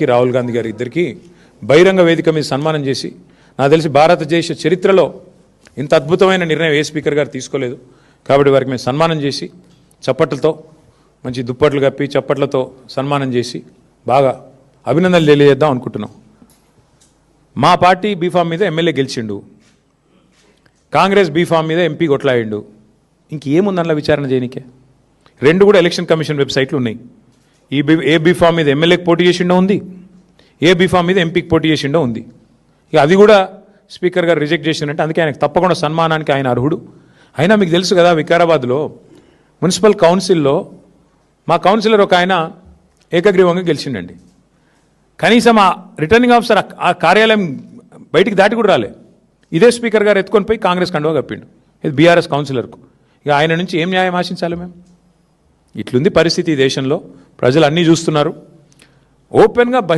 రాహుల్ గాంధీ గారి ఇద్దరికి బహిరంగ వేదిక మీద సన్మానం చేసి నాకు తెలిసి భారతదేశ చరిత్రలో ఇంత అద్భుతమైన నిర్ణయం ఏ స్పీకర్ గారు తీసుకోలేదు. కాబట్టి వారికి మేము సన్మానం చేసి చప్పట్లతో మంచి దుప్పట్లు కప్పి చప్పట్లతో సన్మానం చేసి బాగా అభినందనలు తెలియజేద్దాం అనుకుంటున్నాం. మా పార్టీ బీఫామ్ మీద ఎమ్మెల్యే గెలిచిండు, కాంగ్రెస్ బీఫామ్ మీద ఎంపీ కొట్లాడిండు. ఇంకేముంది అందులో విచారణ చేయనికే? రెండు కూడా ఎలక్షన్ కమిషన్ వెబ్సైట్లు ఉన్నాయి. ఏ బీఫామ్ మీద ఎమ్మెల్యేకి పోటీ చేసిండో ఉంది, ఏ బీఫామ్ మీద ఎంపీకి పోటీ చేసిండో ఉంది. ఇక అది కూడా స్పీకర్ గారు రిజెక్ట్ చేసిందంటే అందుకే ఆయనకు తప్పకుండా సన్మానానికి ఆయన అర్హుడు. అయినా మీకు తెలుసు కదా, వికారాబాద్లో మున్సిపల్ కౌన్సిల్లో మా కౌన్సిలర్ ఒక ఆయన ఏకగ్రీవంగా గెలిచిండండి. కనీసం ఆ రిటర్నింగ్ ఆఫీసర్ ఆ కార్యాలయం బయటికి దాటి కూడా రాలే. ఇదే స్పీకర్ గారు ఎత్తుకొని పోయి కాంగ్రెస్ కండువా కప్పిండు. ఇది బీఆర్ఎస్ కౌన్సిలర్కు. ఇక ఆయన నుంచి ఏం న్యాయం ఆశించాలి మేము? ఇట్లుంది పరిస్థితి ఈ దేశంలో. ప్రజలు అన్నీ చూస్తున్నారు. ఓపెన్గా